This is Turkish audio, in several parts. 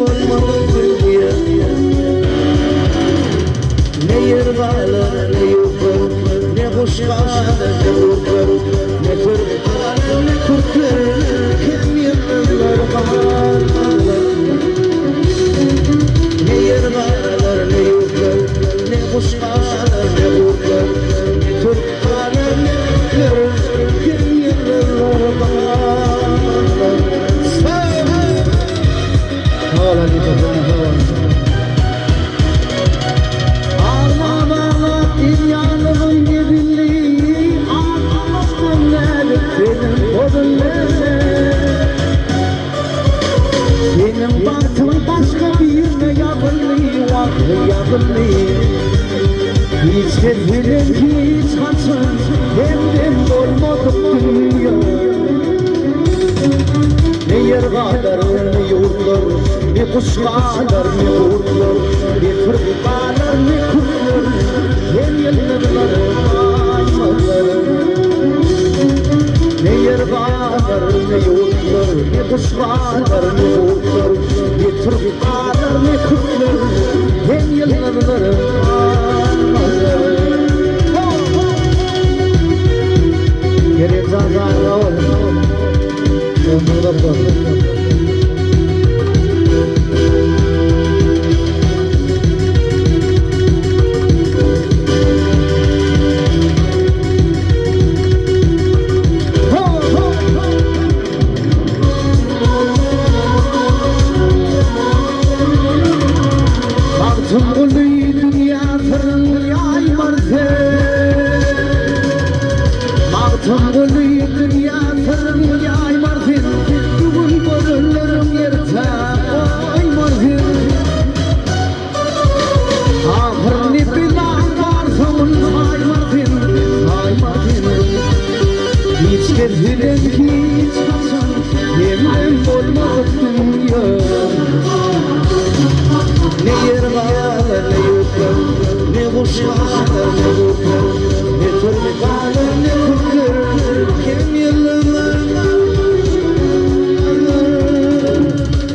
olmadı dünya. Ne yer bağlar ne yoklar, ne kuş bağlar ne kurtlar, ne kırklar ne kurtlar, kim yıllar bağlar. Ne yer bağlar ne yoklar, ne kuş bağlar ne kurtlar, ne kırklar ne kurtlar, kim yıllar bağlar. Hala bir bakın hava. Dünyanın dibinliği ağlamaktan benim odunlar. Senin baktın başka birine yakınlığı var yakınlığı. Hiç kefilim hiç kaçın hem olmadık dünya. Ne yer kadar ne yurtlar, ne kuşlar ne kurtlar, ne fırkalar ne kurtlar, hem yıllarlar aymalar. Ne yer kadar ne yurtlar, ne kuşlar ne kurtlar, ne fırkalar ne kurtlar, hem yıllarlar aymalar. Gerek zaten oğlum. Baktım ulu dünya tırnağay marze. Baktım ulu dünya tırnağay marze. Bugün bölümlerim yerde ay marze. Ahırni bilan varsın ay marze. Ay marze. Hiç kefilim hiç kaçan hem olmadık dünya. Ne yer bağlar ne yurtlar, ne kuşlar ne kurtlar, ne fırkalar ne kurtlar, kim yıllar.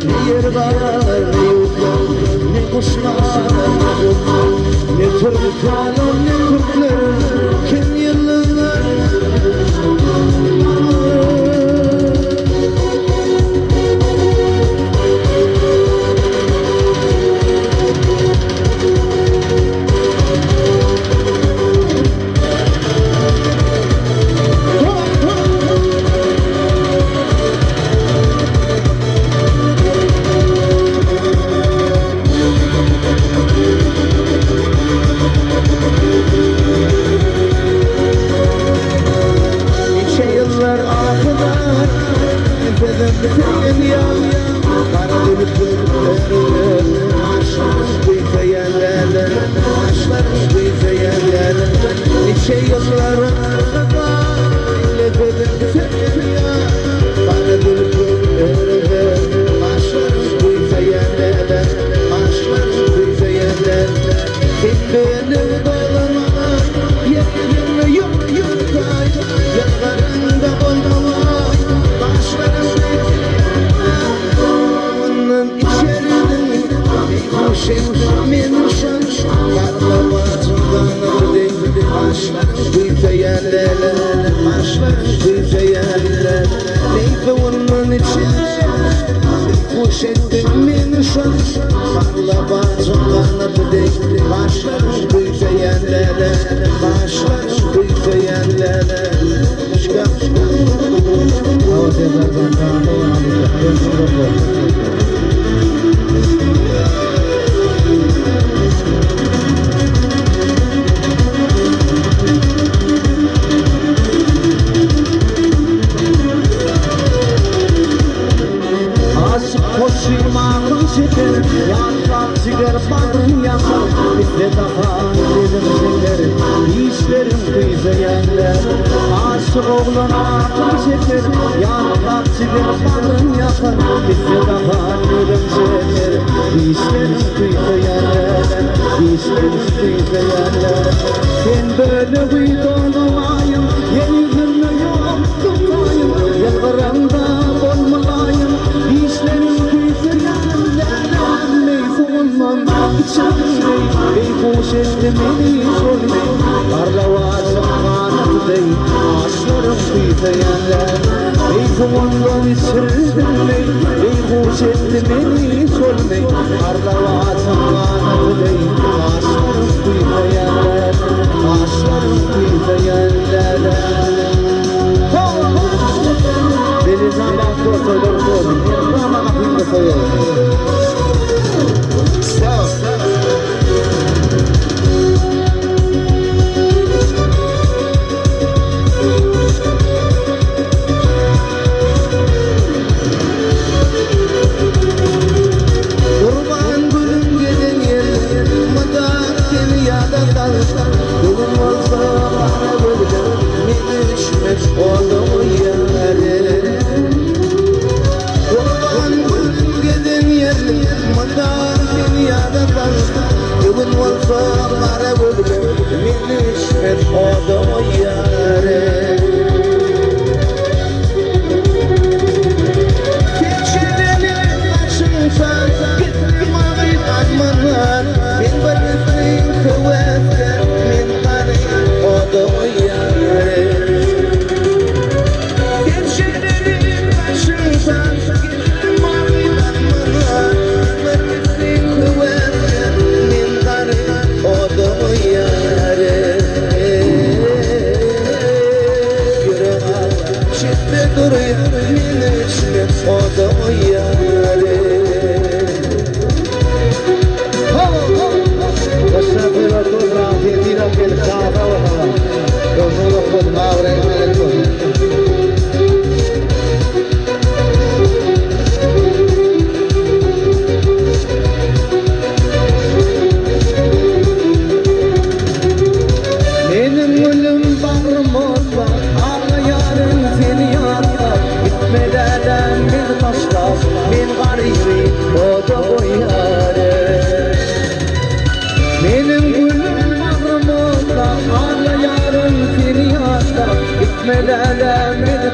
Ne yer bağlar ne yurtlar, ne kuşlar ne kurtlar, ne fırkalar ne kurtlar, kim yıllar. Oğlan aklım çeker, yanlar çiğdir barın yakar. Bize daha ölüm çeker, dişlerim kıyıda yerler, dişlerim kıyıda yerler. Sen böyle kıyıdolayım, yeryüzünde yok tutayım. Yalvarımda olmalayım, dişlerim kıyıda yerler. kuytayanlar ey zamandan içirdimey ey hoş ettimey solmey arlavatım anadıley aşlarım kuytayanlar aşlarım kuytayanlar deli zaman kurtulur bu ama kapıyı koyuyor.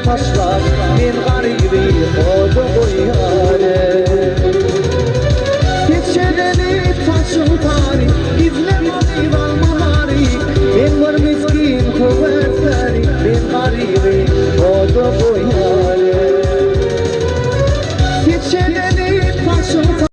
Taşlar min garibi oda koyare geçeneni taşın tarih